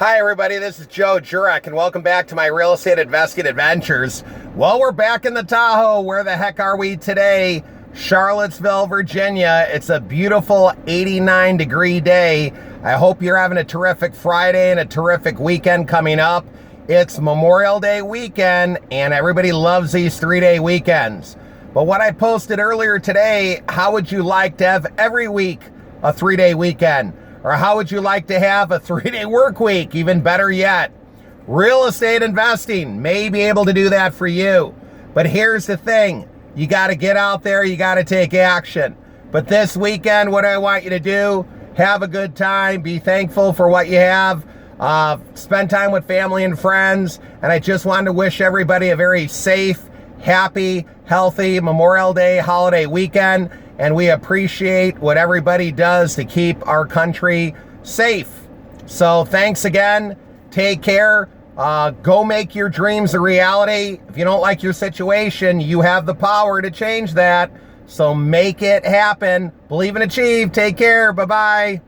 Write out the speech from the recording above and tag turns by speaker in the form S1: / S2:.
S1: Hi everybody, this is Joe Jurek and welcome back to my real estate investing adventures. Well, we're back in the Tahoe. Where the heck are we today? Charlottesville, Virginia. It's a beautiful 89-degree day. I hope you're having a terrific Friday and a terrific weekend coming up. It's Memorial Day weekend and everybody loves these 3-day weekends. But what I posted earlier today, how would you like to have every week a 3-day weekend? Or how would you like to have a 3-day work week? Even better yet, real estate investing may be able to do that for you. But here's the thing, you got to get out there, you got to take action. But this weekend, what I want you to do, have a good time, be thankful for what you have, spend time with family and friends. And I just wanted to wish everybody a very safe, happy, healthy Memorial Day holiday weekend. And we appreciate what everybody does to keep our country safe. So thanks again. Take care. Go make your dreams a reality. If you don't like your situation, you have the power to change that. So make it happen. Believe and achieve. Take care. Bye-bye.